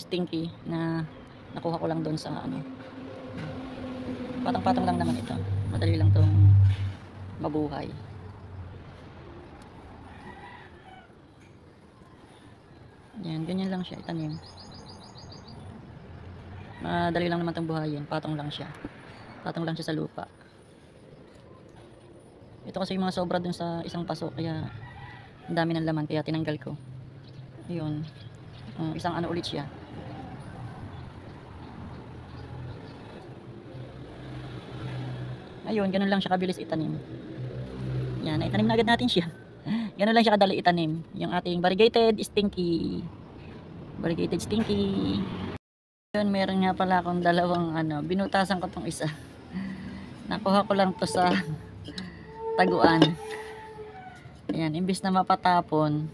stinky na nakuha ko lang doon sa ano. Patang-patang lang naman ito. Madali lang tong mabuhay. Yan, ganyan lang siya itanim. Madali lang naman tong buhayin. Patong lang siya. Patong lang siya sa lupa. Ito kasi yung mga sobra dun sa isang paso, kaya ang dami ng laman, kaya tinanggal ko. Yun. Isang ano ulit siya. Ayun, ganun lang siya kabilis itanim. Yan, naitanim na agad natin siya. Ganun lang siya kadali itanim. Yung ating variegated stinky. Variegated stinky. Yun, meron nga pala akong dalawang ano, binutasan ko tong isa. Nakuha ko lang to sa taguan. Ayan, imbis na mapatapon,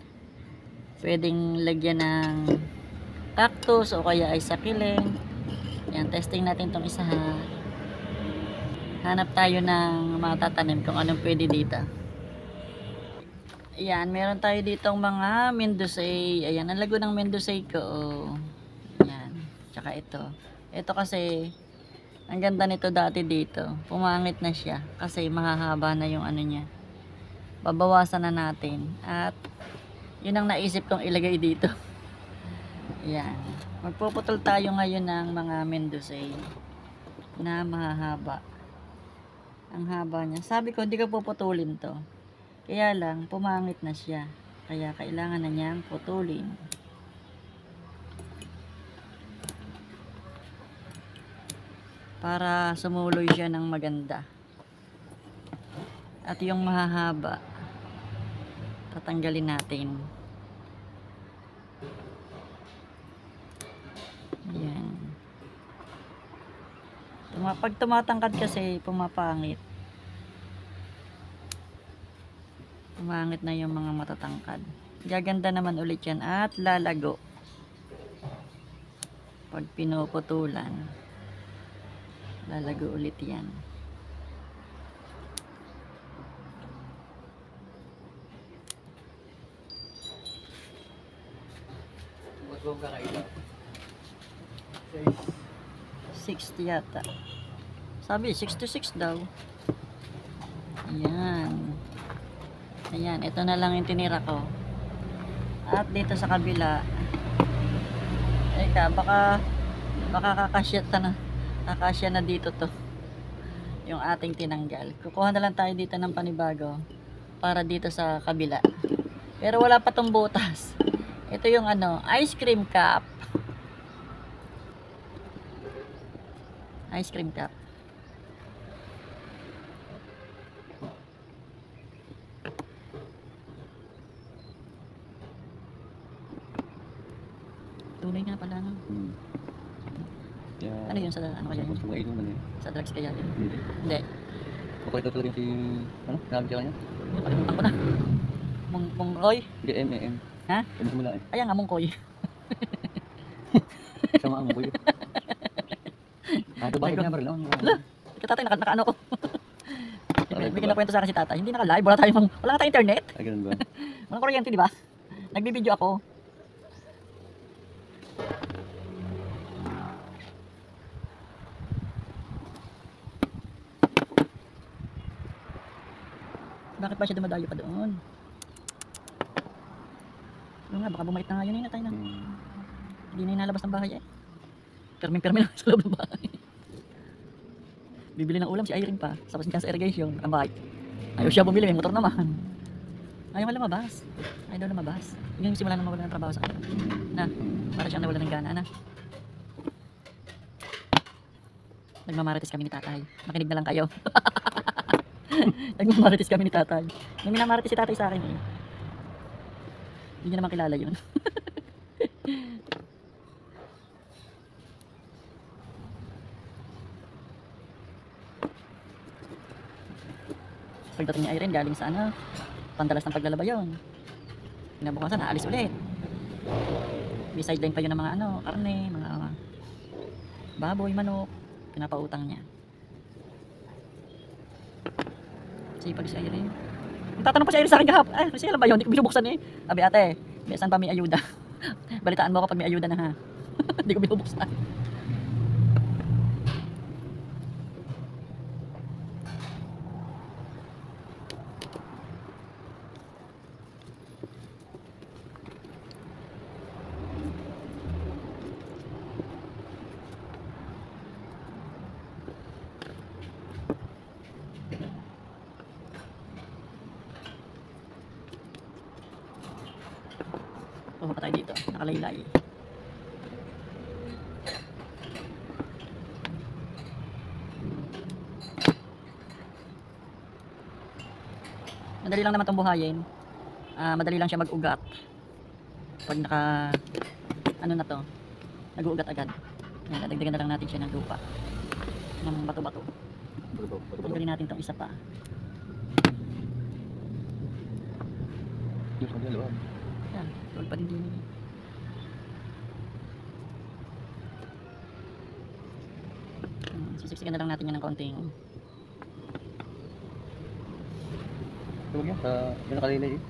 pwedeng lagyan ng cactus o kaya ay sakileng. Ayan, testing natin tong isa ha. Hanap tayo ng matatanim kung anong pwede dito. Ayan, meron tayo ditong mga Mendozae. Ayan, ang lago ng Mendozae ko. Ayan, tsaka ito. Ito kasi, ang ganda nito dati dito. Pumangit na siya kasi mahahaba na yung ano niya. Babawasan na natin. At, yun ang naisip kong ilagay dito. Ayan. Magpuputol tayo ngayon ng mga Mendozae na mahahaba. Ang haba niya. Sabi ko, hindi ko puputulin to. Kaya lang, pumangit na siya. Kaya kailangan na niyang putulin. Para sumuloy siya ng maganda. At yung mahahaba, tatanggalin natin. Ayan. Pag tumatangkad kasi, pumapangit. Pumangit na yung mga matatangkad. Gaganda naman ulit yan at lalago. Pag pinuputulan, lalago ulit yan. Huwag kakain. 60 yata. Sabi 66 daw. Ayan. Ayan, ito na lang yung tinira ko. At dito sa kabila, baka kakasya na dito to. Yung ating tinanggal. Kukuha na lang tayo dito ng panibago para dito sa kabila. Pero wala pa tong butas. Ito yung ano, ice cream cup. Ice cream cup. Tunay nga pala, no? Yeah. Ano yun sa ano kaya yun? Gusto mo inuman eh. Sa drugs kaya yun? Hindi. Hindi. Baka ito talaga si... Ano? Grabe ka kanya? Nakalimutan ko na. Mungkoy? Hindi, M.A.M. Ha? Ano simula eh? Ayan nga, mungkoy. Sama ang buhay. Ito bakit niya maril? Tatay, naka-ano ko. May kinakwento sa akin si tatay. Hindi naka-live. Wala tayong internet. Ay, ganun ba? Walang kuryente, di ba? Nagbibideo ako. Bakit ba siya dumadayo pa doon? Ano nga, baka bumait na nga yun na tayo na. Hindi na inalabas ng bahay eh. Permin-permin lang sa loob ng bahay. Bibili ng ulam si Irene pa. Tapos dyan sa irrigation, ang bahay. Ayaw siya bumili, may motor naman. Ayaw nga lumabas. Ayaw daw lumabas. Yung simula na mawala ng trabaho sa akin. Na, para siyang nawala ng gana na. Nagmamarites kami ni tatay. Makinig na lang kayo. Nagmamarites kami ni tatay. Nung minamarites si tatay sa akin eh. Hindi niya naman kilala yun. Pagdating ni Irene galing sa ano, pandalas ng paglalaba yun. Kinabukasan, naalis ulit. May sideline pa yun ng mga ano, karne, mga baboy, manok. Pinapautang niya. Sipag si Irene. Tatanong pa si Irene sa akin kahapon. Kasi alam ba yun, hindi ko binubuksan eh. Sabi ate, may saan pa may ayuda? Balitaan mo ako pag may ayuda na ha. Hindi ko binubuksan. Pumunta tayo dito, nakalaylay. Madali lang naman itong buhayin. Madali lang siya mag-ugat. Pag naka, ano na to, nag-uugat agad. Ayan, dadagdagan na lang natin siya ng lupa. Ng bato-bato. Tanggalin natin itong isa pa. Yung sa dalawa. Ayan, tuwag pa din din. Sisiksikan na lang natin yan ng konting. Huwag yan. Yung nakalilay eh.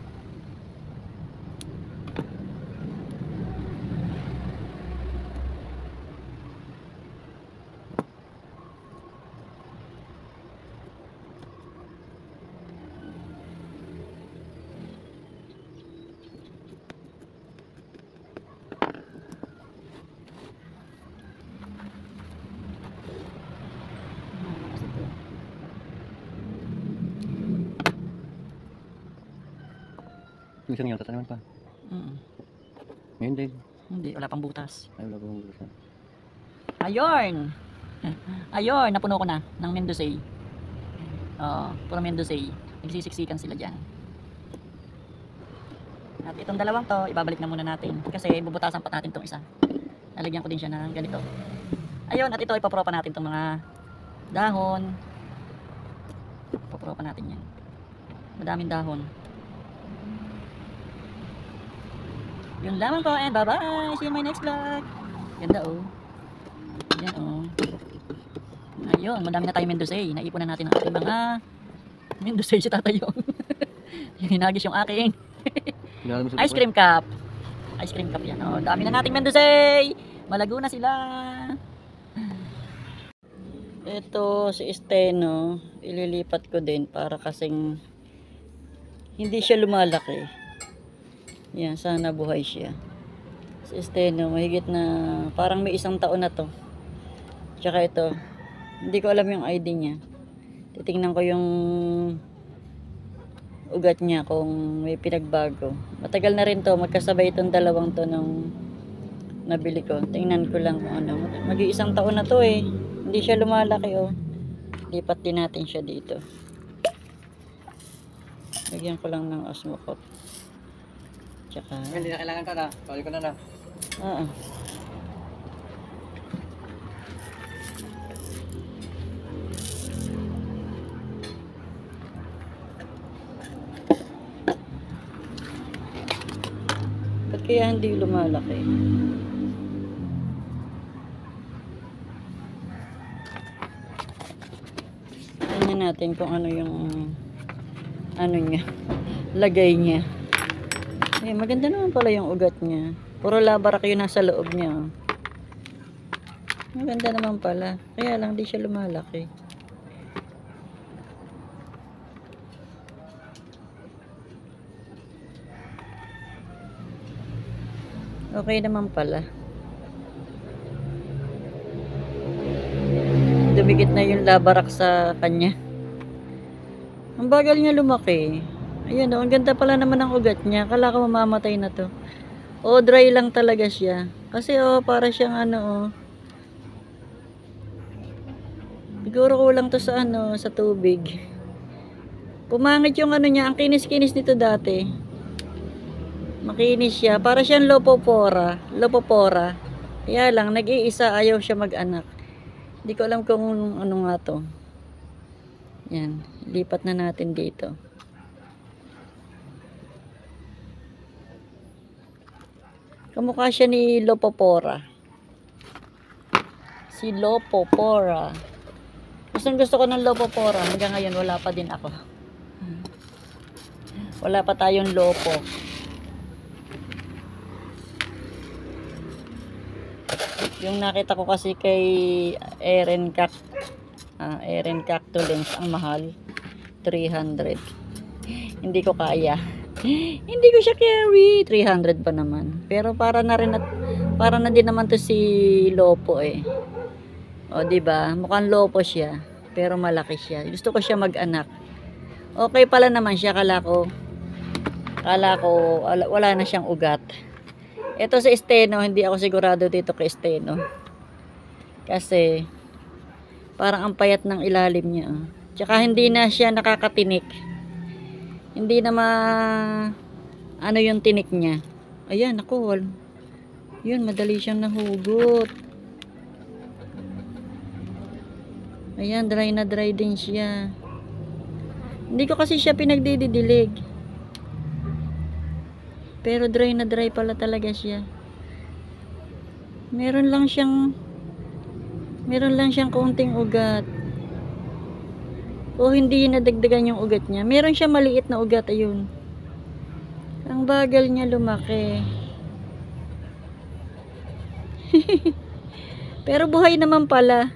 Yung isang yun, tatanaman pa. Ngayon din. Hindi, wala pang butas. Ay, wala pang gusto. Ayun! Ayun, napuno ko na ng Mendocay. Puro Mendocay. Nagsisiksikan sila dyan. At itong dalawang to, ibabalik na muna natin. Kasi bubutasan pa natin itong isa. Nalagyan ko din siya ng ganito. Ayun, at ito ipapropa natin itong mga dahon. Ipapropa natin yan. Madaming dahon. Yun lamang po and bye bye. See you in my next vlog. Ganda oh. Yan oh. Ayun, madami na tayong Mendocay. Naipunan natin ang ating mga Mendocay si tatay yun. Hinagis yung aking ice cream cup. Ice cream cup yan oh. Dami na nating Mendocay. Malago na sila. Ito si Steno. Ililipat ko din para kasing hindi siya lumalaki. Yan, sana buhay siya. Si Steno, mahigit na parang may 1 taon na to. Tsaka ito, hindi ko alam yung ID niya. Titingnan ko yung ugat niya kung may pinagbago. Matagal na rin to, magkasabay itong dalawang to nung nabili ko. Tingnan ko lang kung ano. Mag-1 taon na to eh. Hindi siya lumalaki oh. Lipat din natin siya dito. Lagyan ko lang ng Osmocote. Tsaka Hindi na kailangan ka na. Kali ko na na. Oo. Ba't kaya hindi lumalaki? Tingnan natin kung ano yung ano niya, lagay niya. Eh, maganda naman pala yung ugat niya. Puro labarak yun nasa loob niya. Oh. Maganda naman pala. Kaya lang di siya lumalaki. Okay naman pala. Dumikit na yung labarak sa kanya. Ang bagal niya lumaki. Ayun o, ang ganda pala naman ang ugat niya. Kala ko mamamatay na to. O, dry lang talaga siya. Kasi o, para siyang ano o. Siguro kulang to sa ano, sa tubig. Pumangit yung ano niya. Ang kinis-kinis nito dati. Makinis siya. Para siyang lopopora. Lopopora. Kaya lang, nag-iisa, ayaw siya mag-anak. Hindi ko alam kung ano nga to. Yan. Lipat na natin dito. Kamukha siya ni Lopopora. Si Lopopora. Gusto ko ng Lopopora. Hanggang ngayon wala pa din ako. Wala pa tayong Lopo. Yung nakita ko kasi kay Eren Cactolens, ang mahal. 300. Hindi ko kaya. Hindi ko siya carry. 300 pa naman. Pero para na din naman to si Lopo eh. O, diba? Mukhang Lopo siya. Pero malaki siya. Gusto ko siya mag-anak. Okay pala naman siya. Kala ko wala na siyang ugat. Ito sa Steno, hindi ako sigurado dito kay Steno. Kasi parang ang payat ng ilalim niya. Tsaka hindi na siya nakakatinik. Hindi na ano yung tinik niya. Ayan, ako. Yun, madali siyang nahugot. Ayan, dry na dry din siya. Hindi ko kasi siya pinagdididilig. Pero dry na dry pala talaga siya. Meron lang siyang kaunting ugat. O hindi nadagdagan yung ugat niya. Meron siya maliit na ugat, ayun. Ang bagal niya lumaki. Pero buhay naman pala.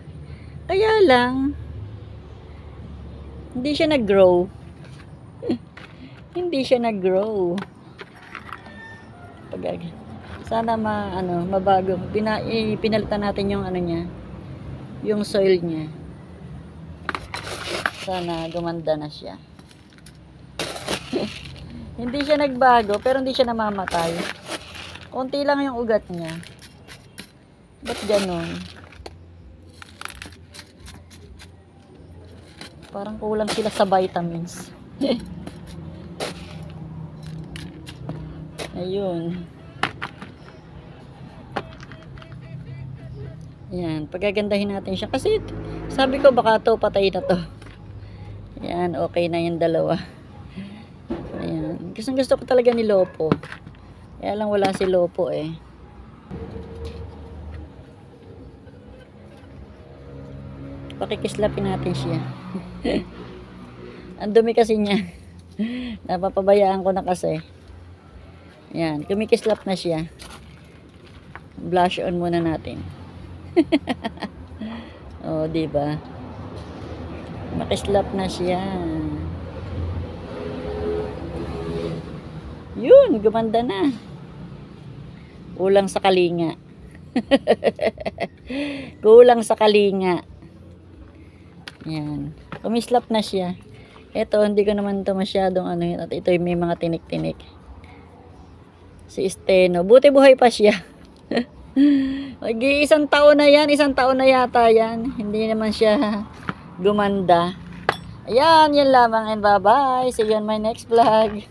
Kaya lang hindi siya nag-grow. Hindi siya nag-grow. Sana mabago. Pinalitan natin yung ano niya, yung soil niya. Sana gumanda na siya. Hindi siya nagbago, pero hindi siya namamatay. Konti lang yung ugat niya. Ba't ganun? Parang kulang sila sa vitamins. Ayun. Ayan, pagagandahin natin siya. Kasi sabi ko baka to patay na to. Ayan, okay na yung dalawa. Ayan. Gusto ko talaga ni Lopo. Kaya lang wala si Lopo eh. Pakikislapin natin siya. Ang dumi kasi niya. Napapabayaan ko na kasi. Ayan, kumikislap na siya. Blush on muna natin. Oh, di ba? Makislap na siya. Yun, gumanda na. Kulang sa kalinga. Kulang sa kalinga. Yan. Kumislap na siya. Ito, hindi ko naman ito masyadong ano yun. At ito may mga tinik-tinik. Si Steno. Buti buhay pa siya. Isang taon na yan. Isang taon na yata yan. Hindi naman siya gumanda. Ayan, yan lamang and bye-bye. See you on my next vlog.